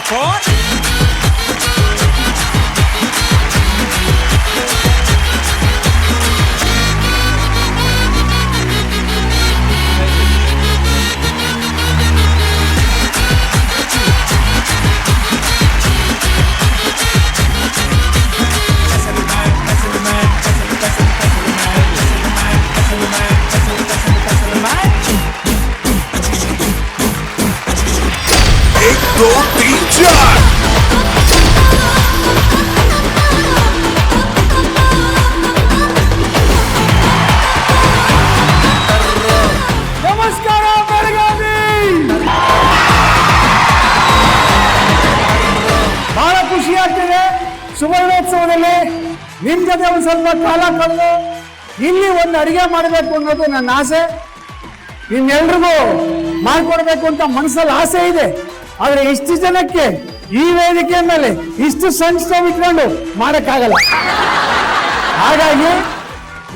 for दो तीन चार ನಮಸ್ಕಾರ ಬೆಳಗಾವಿ. ಬಹಳ ಖುಷಿ ಆಗ್ತಿದೆ ಸುವರ್ಣೋತ್ಸವದಲ್ಲಿ ನಿಮ್ ಜೊತೆ ಒಂದು ಸ್ವಲ್ಪ ಕಾಲ ಕಳೆದು ಇಲ್ಲಿ ಒಂದು ಅಡಿಗೆ ಮಾಡಬೇಕು ಅನ್ನೋದು ನನ್ನ ಆಸೆ. ನಿಮ್ಮೆಲ್ರಿಗೂ ಮಾಡ್ಕೊಡ್ಬೇಕು ಅಂತ ಮನಸ್ಸಲ್ಲಿ ಆಸೆ ಇದೆ. ಆದ್ರೆ ಇಷ್ಟು ಜನಕ್ಕೆ ಈ ವೇದಿಕೆ ಮೇಲೆ ಇಷ್ಟು ಸಣ್ಣ ಸ್ಟವ್ ಇಟ್ಕೊಂಡು ಮಾಡಕ್ಕಾಗಲ್ಲ. ಹಾಗಾಗಿ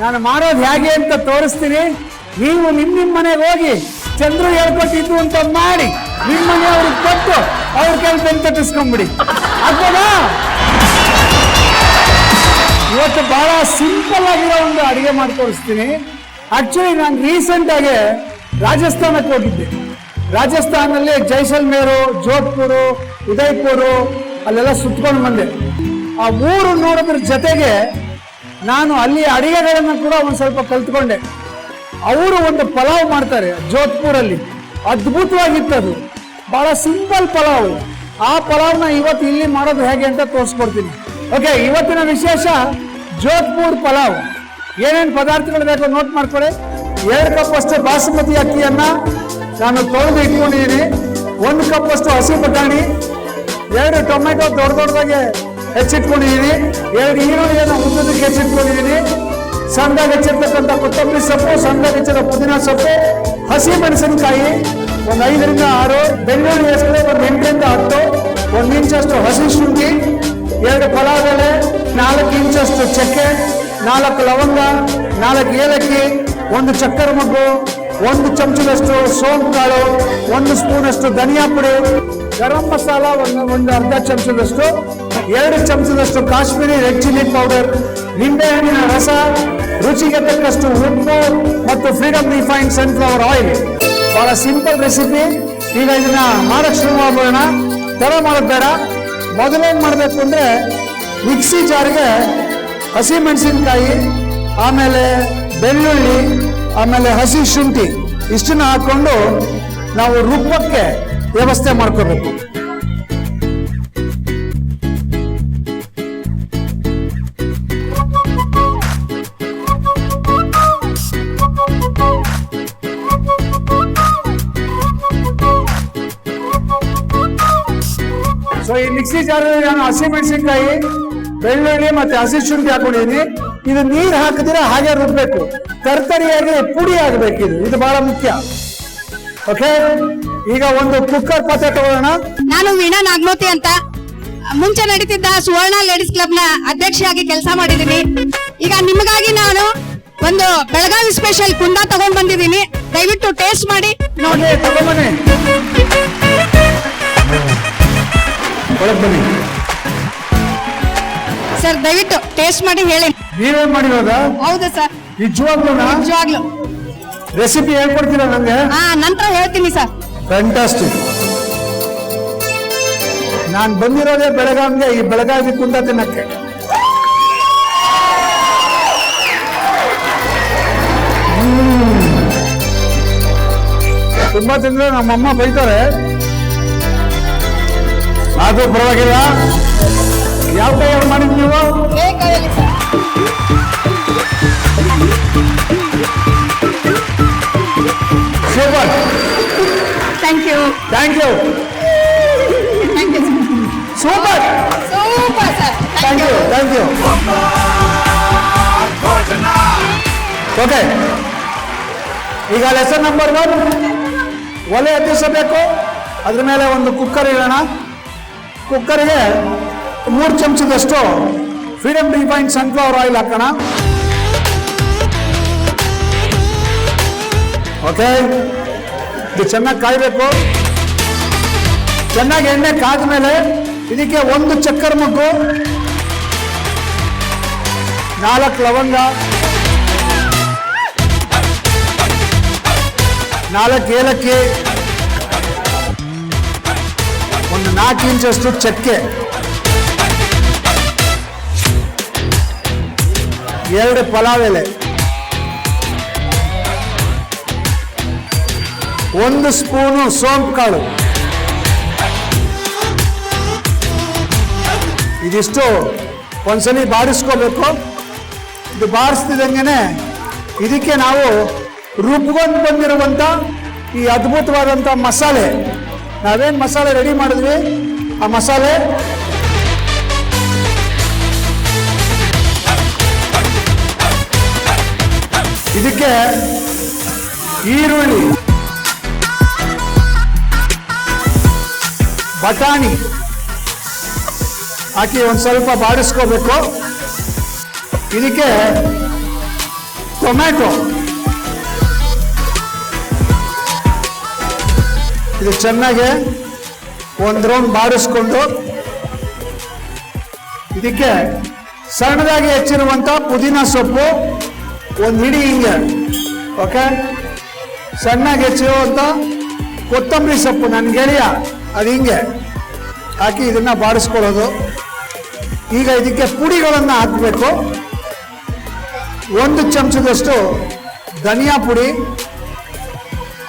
ನಾನು ಮಾಡೋದು ಹೇಗೆ ಅಂತ ತೋರಿಸ್ತೀನಿ. ನೀವು ನಿಮ್ಮ ಮನೆಗೆ ಹೋಗಿ ಚಂದ್ರು ಹೇಳ್ಕೊಟ್ಟಿದ್ದು ಅಂತ ಮಾಡಿ ನಿಮ್ಮ ಮನೆಯವ್ರಿಗೆ ಕೊಟ್ಟು ಅವ್ರ ಕೈಲಿ ಬೆಂಕಿ ತಟ್ಟಿಸ್ಕೊಂಡ್ಬಿಡಿ. ಆಗ್ಬೋದಾ? ಇವತ್ತು ಬಹಳ ಸಿಂಪಲ್ ಆಗಿರೋ ಒಂದು ಅಡಿಗೆ ಮಾಡಿ ತೋರಿಸ್ತೀನಿ. ಆಕ್ಚುಲಿ ನಾನು ರೀಸೆಂಟ್ ಆಗಿ ರಾಜಸ್ಥಾನಕ್ಕೆ ಹೋಗಿದ್ದೆ. ರಾಜಸ್ಥಾನದಲ್ಲಿ ಜೈಸಲ್ಮೇರು, ಜೋಧ್ಪುರು, ಉದಯ್ಪುರು ಅಲ್ಲೆಲ್ಲ ಸುತ್ಕೊಂಡು ಬಂದೆ. ಆ ಊರು ನೋಡೋದ್ರ ಜೊತೆಗೆ ನಾನು ಅಲ್ಲಿ ಅಡಿಗೆಗಳನ್ನು ಕೂಡ ಒಂದು ಸ್ವಲ್ಪ ಕಲ್ತ್ಕೊಂಡೆ. ಅವರು ಒಂದು ಪಲಾವ್ ಮಾಡ್ತಾರೆ ಜೋಧ್ಪುರಲ್ಲಿ, ಅದ್ಭುತವಾಗಿತ್ತು. ಅದು ಬಹಳ ಸಿಂಪಲ್ ಪಲಾವ್. ಆ ಪಲಾವ್ನ ಇವತ್ತು ಇಲ್ಲಿ ಮಾಡೋದು ಹೇಗೆ ಅಂತ ತೋರಿಸ್ಕೊಡ್ತೀನಿ. ಓಕೆ, ಇವತ್ತಿನ ವಿಶೇಷ ಜೋಧ್ಪುರ್ ಪಲಾವ್. ಏನೇನು ಪದಾರ್ಥಗಳು ಬೇಕು ನೋಟ್ ಮಾಡ್ಕೊಳ್ಳಿ. 2 ಕಪ್ ಅಷ್ಟು ಬಾಸುಮತಿ ಅಕ್ಕಿಯನ್ನ ನಾನು ತೊಳೆದು ಇಟ್ಕೊಂಡಿದ್ದೀನಿ. 1 ಕಪ್ ಅಷ್ಟು ಹಸಿ ಬಟಾಣಿ, 2 ಟೊಮೆಟೊ ದೊಡ್ಡದಾಗೆ ಹೆಚ್ಚಿಟ್ಕೊಂಡಿದ್ದೀನಿ, 2 ಈರುಳ್ಳಿಯನ್ನು ಉದ್ದದಕ್ಕೆ ಹೆಚ್ಚಿಟ್ಕೊಂಡಿದ್ದೀನಿ, ಸಣ್ಣದಾಗಿ ಹೆಚ್ಚಿರ್ತಕ್ಕಂಥ ಕೊತ್ತಂಬರಿ ಸೊಪ್ಪು, ಸಣ್ಣದಾಗಿ ಹೆಚ್ಚಿದ ಪುದೀನ ಸೊಪ್ಪು, ಹಸಿ ಮೆಣಸಿನಕಾಯಿ 1 5 ರಿಂದ 6, ಬೆಳ್ಳುಳ್ಳಿ ಹೆಸರು 1 8 ರಿಂದ 10, 1 ಇಂಚಷ್ಟು ಹಸಿ ಶುಂಠಿ, 2 ಪಲಾವ್ ಎಲೆ, 4 ಇಂಚಷ್ಟು ಚಕ್ಕೆ, 4 ಲವಂಗ, 4 ಏಲಕ್ಕಿ, 1 ಚಕ್ಕರೆ ಮೊಗ್ಗು, 1 ಚಮಚದಷ್ಟು ಸೋಂಪು ಕಾಳು, 1 ಸ್ಪೂನ್ ಅಷ್ಟು ಧನಿಯಾ ಪುಡಿ, ಗರಂ ಮಸಾಲ ಒಂದು ಅರ್ಧ ಚಮಚದಷ್ಟು, 2 ಚಮಚದಷ್ಟು ಕಾಶ್ಮೀರಿ ರೆಡ್ ಚಿಲ್ಲಿ ಪೌಡರ್, ನಿಂಬೆಹಣ್ಣಿನ ರಸ, ರುಚಿಗೆ ತಕ್ಕಷ್ಟು ಉಪ್ಪು ಮತ್ತು ಫ್ರೀಡಮ್ ರಿಫೈನ್ಡ್ ಸನ್ಫ್ಲವರ್ ಆಯಿಲ್. ಬಹಳ ಸಿಂಪಲ್ ರೆಸಿಪಿ. ಈಗ ಇದನ್ನ ಮಾಡಕ್ ಶುರು ಮಾಡೋಣ. ತರ ಮಾಡೋದು ಬೇಡ. ಮೊದಲೇನು ಮಾಡಬೇಕು ಅಂದ್ರೆ ಮಿಕ್ಸಿ ಜಾರ್ಗೆ ಹಸಿ ಮೆಣಸಿನಕಾಯಿ, ಆಮೇಲೆ ಬೆಳ್ಳುಳ್ಳಿ, ಆಮೇಲೆ ಹಸಿ ಶುಂಠಿ ಇಷ್ಟನ್ನ ಹಾಕೊಂಡು ನಾವು ರುಬ್ಬಕ್ಕೆ ವ್ಯವಸ್ಥೆ ಮಾಡ್ಕೋಬೇಕು. ಸೊ ಈ ಮಿಕ್ಸಿ ಜಾರಲ್ಲಿ ನಾನು ಹಸಿ ಮೆಣಸಿನಕಾಯಿ, ಬೆಳ್ಳುಳ್ಳಿ ಮತ್ತೆ ಹಸಿ ಶುಂಠಿ ಹಾಕೊಂಡಿದ್ದೀನಿ. ಇದು ನೀರು ಹಾಕಿದ್ರೆ ಹಾಗೆ ರುಬ್ಬೇಕು, ತರ್ತರಿಯಾಗಿ ಪುಡಿ ಆಗಬೇಕು. ಇದು ಬಹಳ ಮುಖ್ಯ. ಓಕೆ, ಈಗ ಒಂದು ಕುಕ್ಕರ್ ಪಾತ್ರೆ ತಗೊಳ್ಳೋಣ. ನಾನು ವೀಣಾ ನಾಗಮೋತಿ ಅಂತ ಮುಂಚೆ ನಡೀತಿದ್ದ ಸುವರ್ಣ ಲೇಡೀಸ್ ಕ್ಲಬ್ ನ ಅಧ್ಯಕ್ಷೆಯಾಗಿ ಕೆಲಸ ಮಾಡಿದ್ದೀನಿ. ಈಗ ನಿಮಗಾಗಿ ನಾನು ಒಂದು ಬೆಳಗಾವಿ ಸ್ಪೆಷಲ್ ಕುಂದ ತಗೊಂಡ್ ಬಂದಿದ್ದೀನಿ. ದಯವಿಟ್ಟು ಟೇಸ್ಟ್ ಮಾಡಿ ನೋಡಿ. ತಗೊಂಬನ್ನಿ, ಒಳಗ್ ಬನ್ನಿ ಸರ್. ದಯವಿಟ್ಟು ಟೇಸ್ಟ್ ಮಾಡಿ ಹೇಳಿ. ನೀವೇನ್ ಮಾಡಿರೋದ? ಹೌದು ಸರ್, ನಿಜವಾಗ್ಲೂ ನಿಜವಾಗ್ಲು. ರೆಸಿಪಿ ಹೇಳ್ಕೊಡ್ತೀರಾ ನಂಗೆ? ನಂತರ ಹೇಳ್ತೀನಿ ಸರ್. ಫ್ಯಾಂಟಾಸ್ಟಿಕ್. ನಾನ್ ಬಂದಿರೋದೇ ಬೆಳಗಾವಿಗೆ, ಈ ಬೆಳಗಾವಿ ಕುಂದ ತಿನ್ನಕ್ಕೆ. ತುಂಬಾ ತಿಂದ್ರೆ ನಮ್ಮಮ್ಮ ಬೈತಾರೆ, ಅದು ಪರವಾಗಿಲ್ಲ. ಯಾವ ಕೈಯಲ್ಲಿ ಮಾಡಿದ್ ನೀವು? Super, thank you. Thank you, thank you super, super sir. Thank you, thank you. Okay, ಈಗ ಲೆಸನ್ ನಂಬರ್ 1, ಒಲೆ ಹತ್ತಿಸಬೇಕು. ಅದ್ರ ಮೇಲೆ ಒಂದು ಕುಕ್ಕರ್ ಇಡೋಣ. ಕುಕ್ಕರ್ಗೆ 3 ಚಮಚದಷ್ಟು ಫ್ರೀಡಮ್ ರಿಫೈನ್ಡ್ ಸನ್ಫ್ಲವರ್ ಆಯಿಲ್ ಹಾಕೋಣ. ಓಕೆ, ಇದು ಚೆನ್ನಾಗಿ ಕಾಯಬೇಕು. ಚೆನ್ನಾಗಿ ಎಣ್ಣೆ ಕಾದ್ಮೇಲೆ ಇದಕ್ಕೆ 1 ಚಕ್ಕರ್ ಮೊಗ್ಗು, 4 ಲವಂಗ, 4 ಏಲಕ್ಕಿ, 4 ಇಂಚಷ್ಟು ಚಕ್ಕೆ, 2 ಪಲಾವ್ ಎಲೆ, 1 ಸ್ಪೂನು ಸೋಂಪು ಕಾಳು, ಇದಿಷ್ಟು ಒಂದ್ಸಲಿ ಬಾಡಿಸ್ಕೋಬೇಕು. ಇದು ಬಾರಿಸ್ತಿದ್ದಂಗೆನೆ ಇದಕ್ಕೆ ನಾವು ರುಬ್ಕೊಂಡು ಬಂದಿರುವಂತ ಈ ಅದ್ಭುತವಾದಂತ ಮಸಾಲೆ, ನಾವೇನ್ ಮಸಾಲೆ ರೆಡಿ ಮಾಡಿದ್ವಿ ಆ ಮಸಾಲೆ ಇದಕ್ಕೆ ಈರುಳ್ಳಿ, ಬಟಾಣಿ ಹಾಕಿ ಒಂದು ಸ್ವಲ್ಪ ಬಾಡಿಸ್ಕೋಬೇಕು. ಇದಕ್ಕೆ ಟೊಮ್ಯಾಟೊ, ಇದು ಚೆನ್ನಾಗಿ 1 ರೌಂಡ್ ಬಾಡಿಸ್ಕೊಂಡು ಇದಕ್ಕೆ ಸಣ್ಣದಾಗಿ ಹೆಚ್ಚಿರುವಂತ ಪುದೀನ ಸೊಪ್ಪು 1 ಹಿಡಿ ಹಿಂಗೆ, ಓಕೆ, ಸಣ್ಣಗೆ ಹೆಚ್ಚಿರುವಂತ ಕೊತ್ತಂಬರಿ ಸೊಪ್ಪು ನನ್ನ ಗೆಳೆಯ ಅದು ಹಿಂಗೆ ಹಾಕಿ ಇದನ್ನ ಬಾಡಿಸ್ಕೊಳ್ಳೋದು. ಈಗ ಇದಕ್ಕೆ ಪುಡಿಗಳನ್ನು ಹಾಕಬೇಕು. 1 ಚಮಚದಷ್ಟು ಧನಿಯಾ ಪುಡಿ,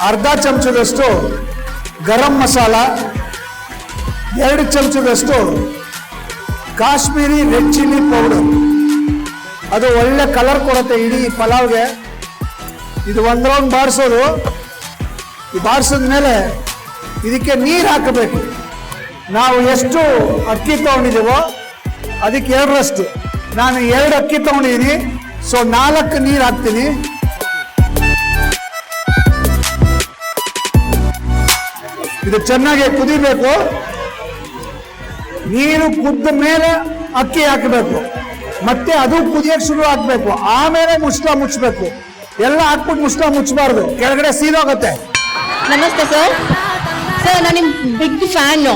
ಅರ್ಧ ಚಮಚದಷ್ಟು ಗರಂ ಮಸಾಲ, 2 ಚಮಚದಷ್ಟು ಕಾಶ್ಮೀರಿ ರೆಡ್ ಚಿಲ್ಲಿ ಪೌಡರ್, ಅದು ಒಳ್ಳೆ ಕಲರ್ ಕೊಡುತ್ತೆ ಇಡೀ ಪಲಾವ್ಗೆ. ಇದು 1 ರೌಂಡ್ ಬಾಡಿಸೋದು. ಈ ಬಾಡಿಸಿದ ಮೇಲೆ ಇದಕ್ಕೆ ನೀರು ಹಾಕಬೇಕು. ನಾವು ಎಷ್ಟು ಅಕ್ಕಿ ತಗೊಂಡಿದ್ದೀವೋ ಅದಕ್ಕೆ 2ರಷ್ಟು. ನಾನು 2 ಅಕ್ಕಿ ತಗೊಂಡಿದ್ದೀನಿ, ಸೊ 4 ನೀರು ಹಾಕ್ತೀನಿ. ಇದು ಚೆನ್ನಾಗಿ ಕುದಿಬೇಕು. ನೀರು ಕುದ್ದ ಮೇಲೆ ಅಕ್ಕಿ ಹಾಕಬೇಕು, ಮತ್ತೆ ಅದು ಕುದಿಯಕ್ಕೆ ಶುರು ಹಾಕ್ಬೇಕು. ಆಮೇಲೆ ಮುಚ್ಚಳ ಮುಚ್ಚಬೇಕು. ಎಲ್ಲ ಹಾಕ್ಬಿಟ್ಟು ಮುಚ್ಚಳ ಮುಚ್ಚಬಾರ್ದು, ಕೆಳಗಡೆ ಸೀದೋಗುತ್ತೆ. ನಮಸ್ತೆ ಸರ್. ಸರ್ ನಾನು ನಿಮ್ ಬಿಗ್ ಫ್ಯಾನು.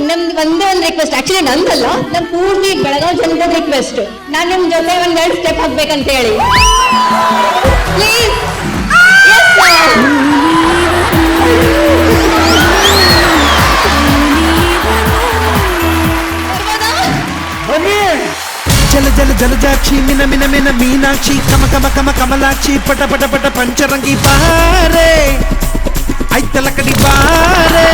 ನಮ್ದು ಒಂದೇ ಒಂದು ರಿಕ್ವೆಸ್ಟ್, ಆಕ್ಚುಲಿ ನಂದಲ್ಲ, ನಮ್ಮ ಪೂರ್ತಿ ಬೆಳಗಾವಿ ಜನದ ರಿಕ್ವೆಸ್ಟ್. ನಾನು ನಿಮ್ ಜೊತೆ 1-2 ಸ್ಟೆಪ್ ಹಾಕ್ಬೇಕಂತ ಹೇಳಿ ಪ್ಲೀಸ್. ಬನ್ನಿ. ಜಲ ಜಲ ಜಲಜಾಕ್ಷಿ ಮಿನ ಮಿನ ಮಿನ ಮೀನಾಕ್ಷಿ ಕಮ ಕಮ ಕಮ ಕಮಲಾಕ್ಷಿ ಪಟ ಪಟ ಪಟ ಪಂಚರಂಗಿ ಬಾರೆ ಐತಲ ಕಡಿ ಬಾರೆ.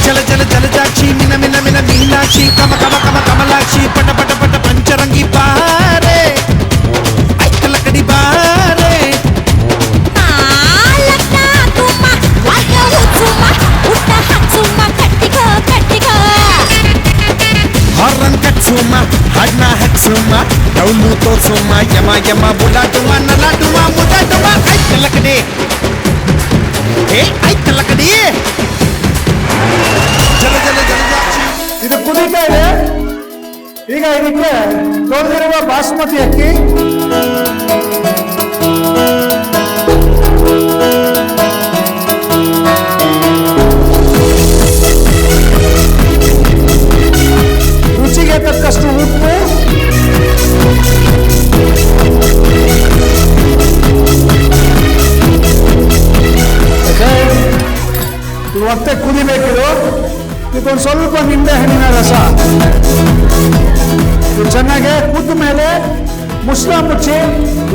ಜಲ ಜಲ ಜಲಜಾಕ್ಷಿ ಮಿನ ಮಿನ ಮಿನ ಮೀನಾಕ್ಷಿ ಕಮ ಕಮ ಕಮ ಕಮಲಾಕ್ಷಿ ಪಟ ಪಟ ಪಟ ಪಂಚರಂಗಿ ಬಾರೆ ಐತಲ ಕಡಿ ಬಾರೆ. ಹಾರನ್ ಕಟ್ಸುಮ್ಮ ಹಾಡ್ನ ಹಚ್ಚುಮ್ಮ ಡೌಲು ತೋರ್ಸುಮ್ಮ ಯಮ ಯಮ ಬುಲಾಟುವ ನಲಾಟುವ ಮುದಾಟುವ ಐತಲ ಕಡೆ ಐತಲ ಕಡೆ. ಜಲ ಜಲ ಜಲಜಾಕ್ಷಿ. ಇದು ಕುದೀತಾ ಇದೆ. ಈಗ ಇದಕ್ಕೆ ತೊಳೆದಿರುವ ಬಾಸುಮತಿ ಅಕ್ಕಿ, ರುಚಿಗೆ ತಕ್ಕಷ್ಟು ಉಪ್ಪು, ಇದು ಮತ್ತೆ ಕುದಿಬೇಕಿದು. ಇದೊಂದು ಸ್ವಲ್ಪ ನಿಂಬೆ ಹಣ್ಣಿನ ರಸ. ಇದು ಚೆನ್ನಾಗಿ ಕುದ್ದ ಮೇಲೆ ಮುಚ್ಚಳ ಮುಚ್ಚಿ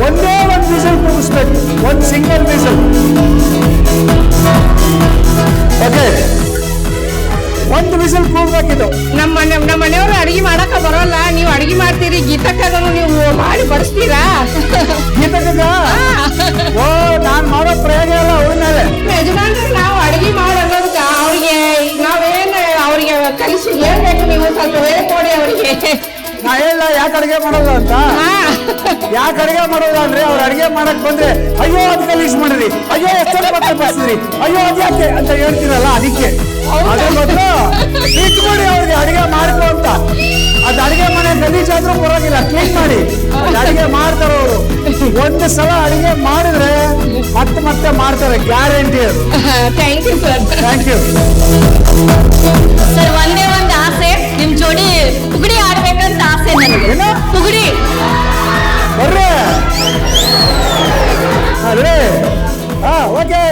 ಒಂದೇ 1 ವಿಸಿಲ್ ಕೂಗಿಸ್ಬೇಕು. 1 ಸಿಂಗಲ್ ವಿಸಿಲ್. ಓಕೆ, 1 ವಿಸಿಲ್ ಕೂಗ್ಬೇಕಿದು. ನಮ್ಮ ಮನೆಯವರು ಅಡಿಗೆ ಮಾಡಕ ಬರೋಲ್ಲ, ನೀವು ಅಡಿಗೆ ಮಾಡ್ತೀರಿ, ಗೀತಕ್ಕದನ್ನು ನೀವು ಮಾಡಿ ಬಡಿಸ್ತೀರಾ? ಗೀತಕ್ಕ ಓ, ನಾನ್ ಮಾಡೋ ಪ್ರಯೋಗ ಎಲ್ಲ ಅವ್ರ ಮೇಲೆ. ಯಜಮಾನ್ರು ನಾವು ಅಡಿಗೆ ಮಾಡೋದಕ್ಕೆ ಅವ್ರಿಗೆ ನಾವೇನು ಅವ್ರಿಗೆ ಕಲಿಸಿ ಹೇಳ್ಬೇಕು, ನೀವು ಸ್ವಲ್ಪ ಹೇಳ್ಕೊಡಿ ಅವ್ರಿಗೆ. ನಾ ಹೇಳ ಯಾಕೆ ಅಡಿಗೆ ಮಾಡೋದು ಅಂತ. ಯಾಕೆ ಅಡಿಗೆ ಮಾಡೋದು ಅಂದ್ರೆ ಅವ್ರು ಅಡಿಗೆ ಮಾಡಕ್ ಬಂದ್ರೆ ಅಯ್ಯೋ ಅದ್ ಕಲೀಸ್ ಮಾಡಿರಿ, ಅಯ್ಯೋ ಎಷ್ಟೊಂದು ಮತ್ತೆ ಬರ್ಸಿದ್ರಿ, ಅಯ್ಯೋ ಅದ್ ಯಾಕೆ ಅಂತ ಹೇಳ್ತೀರಲ್ಲ, ಅದಕ್ಕೆ ಅದ್ರ ಬದಲು ಇಟ್ಕೊಡಿ ಅವ್ರಿಗೆ ಅಡಿಗೆ ಮಾಡ್ಕೊ ಅಂತ. ಅದ್ ಅಡಿಗೆ ಮನೆ ಗಲೀಜಾದ್ರೂ ಪರವಾಗಿಲ್ಲ, ಕ್ಲೀನ್ ಮಾಡಿ ಅಡಿಗೆ ಮಾಡ್ತಾರ ಅವರು. ಒಂದು ಸಲ ಅಡಿಗೆ ಮಾಡಿದ್ರೆ ಮತ್ತೆ ಮತ್ತೆ ಮಾಡ್ತಾರೆ, guarantee. Thank you sir. Thank you sir, ಒಂದೇ ಒಂದು ಆಸೆ, ನಿಮ್ ಜೋಡಿ ಪುಗಡಿ ಆಡ್ಬೇಕಂತ ಆಸೆ ನನಗೆ. ಏನು? ಪುಗಡಿ. ಬರ್ರಿ ಅದೇ. ಓಕೆ.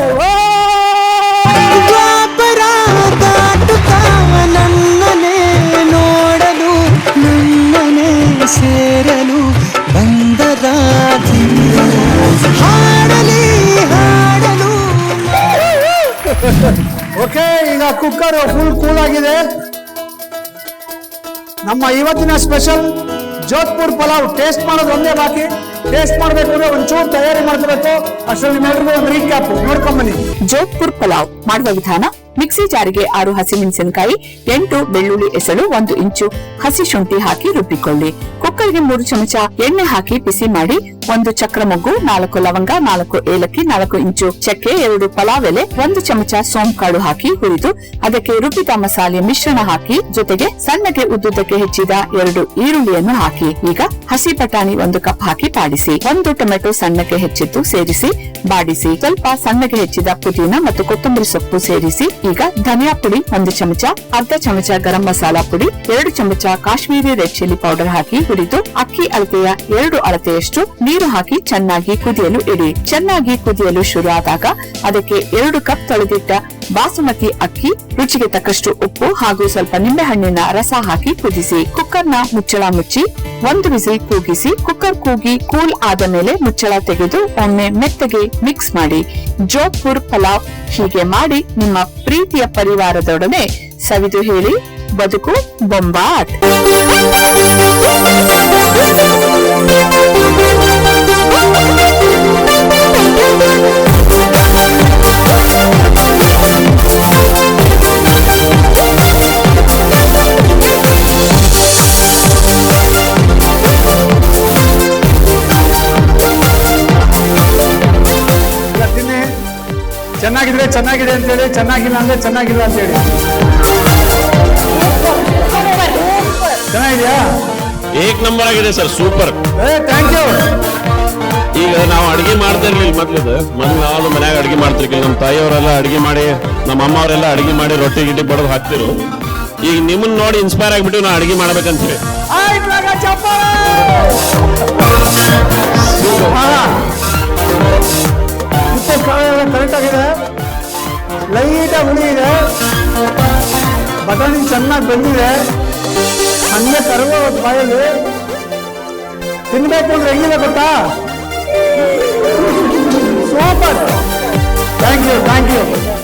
ನನ್ನನೆ ನೋಡಲು ನನ್ನನೆ ಸೇರಲು ಬಂದದ ಹಾಡಲಿ ಹಾಡಲು. ಓಕೆ, ಈಗ ಕುಕ್ಕರ್ ಫುಲ್ ಕೂಲ್ ಆಗಿದೆ. ನಮ್ಮ ಇವತ್ತಿನ ಸ್ಪೆಷಲ್ ಜೋಧ್ಪುರ್ ಪಲಾವ್ ಟೇಸ್ಟ್ ಮಾಡೋದು ಒಂದೇ ಬಾಕಿ. ಟೇಸ್ಟ್ ಮಾಡಬೇಕು ಅಂದ್ರೆ ಒಂಚೂರು ತಯಾರಿ ಮಾಡ್ಕೋಬೇಕು. ಅಷ್ಟರಲ್ಲಿ ನಿಮ್ಮೆಲ್ರಿಗೂ ಒಂದು ರೀಕ್ಯಾಪ್ ನೋಡ್ಕೊಂಬನ್ನಿ. ಜೋಧ್ಪುರ್ ಪಲಾವ್ ಮಾಡುವ ವಿಧಾನ: ಮಿಕ್ಸಿ ಜಾರಿಗೆ 6 ಹಸಿಮೆಣಸಿನಕಾಯಿ, 8 ಬೆಳ್ಳುಳ್ಳಿ ಎಸಳು, 1 ಇಂಚು ಹಸಿ ಶುಂಠಿ ಹಾಕಿ ರುಬ್ಬಿಕೊಳ್ಳಿ. ಕುಕ್ಕರ್ಗೆ 3 ಚಮಚ ಎಣ್ಣೆ ಹಾಕಿ ಬಿಸಿ ಮಾಡಿ 1 ಚಕ್ರ ಮೊಗ್ಗು, 4 ಲವಂಗ, 4 ಏಲಕ್ಕಿ, 4 ಇಂಚು ಚಕ್ಕೆ, 2 ಪಲಾವ್ ಎಲೆ, 1 ಚಮಚ ಸೋಂಕಾಳು ಹಾಕಿ ಹುರಿದು ಅದಕ್ಕೆ ರುಬ್ಬಿದ ಮಸಾಲೆ ಮಿಶ್ರಣ ಹಾಕಿ ಜೊತೆಗೆ ಸಣ್ಣಗೆ ಉದ್ದುದ್ದಕ್ಕೆ ಹೆಚ್ಚಿದ 2 ಈರುಳ್ಳಿಯನ್ನು ಹಾಕಿ. ಈಗ ಹಸಿ ಬಟಾಣಿ 1 ಕಪ್ ಹಾಕಿ ಬಾಡಿಸಿ. 1 ಟೊಮೆಟೊ ಸಣ್ಣಕ್ಕೆ ಹೆಚ್ಚಿದ್ದು ಸೇರಿಸಿ ಬಾಡಿಸಿ. ಸ್ವಲ್ಪ ಸಣ್ಣಗೆ ಹೆಚ್ಚಿದ ಪುದೀನ ಮತ್ತು ಕೊತ್ತಂಬರಿ ಸೊಪ್ಪು ಸೇರಿಸಿ. ಈಗ ಧನಿಯಾ ಪುಡಿ 1 ಚಮಚ, ಅರ್ಧ ಚಮಚ ಗರಂ ಮಸಾಲಾ ಪುಡಿ, 2 ಚಮಚ ಕಾಶ್ಮೀರಿ ರೆಡ್ ಚಿಲ್ಲಿ ಪೌಡರ್ ಹಾಕಿ ಹುರಿದು ಅಕ್ಕಿ ಅಳತೆಯ 2 ಅಳತೆಯಷ್ಟು ನೀರು ಹಾಕಿ ಚೆನ್ನಾಗಿ ಕುದಿಯಲು ಇಡಿ. ಚೆನ್ನಾಗಿ ಕುದಿಯಲು ಶುರು ಆದಾಗ ಅದಕ್ಕೆ 2 ಕಪ್ ತೊಳೆದಿಟ್ಟ ಬಾಸುಮತಿ ಅಕ್ಕಿ, ರುಚಿಗೆ ತಕ್ಕಷ್ಟು ಉಪ್ಪು ಹಾಗೂ ಸ್ವಲ್ಪ ನಿಂಬೆಹಣ್ಣಿನ ರಸ ಹಾಕಿ ಕುದಿಸಿ. ಕುಕ್ಕರ್ನ ಮುಚ್ಚಳ ಮುಚ್ಚಿ 1 ವಿಸಿಲ್ ಕೂಗಿಸಿ. ಕುಕ್ಕರ್ ಕೂಗಿ ಕೂಲ್ ಆದ ಮೇಲೆ ಮುಚ್ಚಳ ತೆಗೆದು ಒಮ್ಮೆ ಮೆತ್ತಗೆ ಮಿಕ್ಸ್ ಮಾಡಿ. ಜೋಧ್ಪುರ್ ಪಲಾವ್ ಹೀಗೆ ಮಾಡಿ ನಿಮ್ಮ ಪ್ರೀತಿಯ ಪರಿವಾರದೊಡನೆ ಸವಿದು ಹೇಳಿ, ಬದುಕು ಬೊಂಬಾಟ್. ಚೆನ್ನಾಗಿದ್ರೆ ಚೆನ್ನಾಗಿದೆ ಅಂತೇಳಿ, ಚೆನ್ನಾಗಿಲ್ಲ ಅಂದ್ರೆ ಚೆನ್ನಾಗಿಲ್ಲ ಅಂತೇಳಿ. ಚೆನ್ನಾಗಿದೆಯಾ? ಏಕ್ ನಂಬರ್ ಆಗಿದೆ ಸರ್, ಸೂಪರ್. Thank you. ಈಗ ನಾವು ಅಡಿಗೆ ಮಾಡ್ತಾ ಇರ್ಲಿಲ್ಲ ಮೊದ್ಲು ನಾವು ಮನ್ಯಾಗ ಅಡಿಗೆ ಮಾಡ್ತಿರ್ಲಿಲ್ಲ. ನಮ್ಮ ತಾಯಿಯವರೆಲ್ಲ ಅಡಿಗೆ ಮಾಡಿ, ನಮ್ಮ ಅಮ್ಮ ಅವರೆಲ್ಲ ಅಡಿಗೆ ಮಾಡಿ ರೊಟ್ಟಿ ಗಿಟ್ಟಿ ಬಡದು ಹಾಕ್ತಿರು. ಈಗ ನಿಮ್ಮನ್ನ ನೋಡಿ ಇನ್ಸ್ಪೈರ್ ಆಗ್ಬಿಟ್ಟು ನಾವು ಅಡಿಗೆ ಮಾಡ್ಬೇಕಂತ ಹೇಳಿ. ಕರೆಕ್ಟ್ ಆಗಿದೆ, ಲೈಟಾಗಿ ಹುಳಿ ಇದೆ, ಬಟಾಣಿ ಚೆನ್ನಾಗಿ ಬೆಂದಿದೆ, ಹಂಗೆ ಕರಗೋ ಬಾಯಲ್ಲಿ ತಿನ್ಬೇಕು ಅಂದ್ರೆ ಹೆಂಗಿದೆ ಗೊತ್ತಾ? ಸೂಪರ್. Thank you.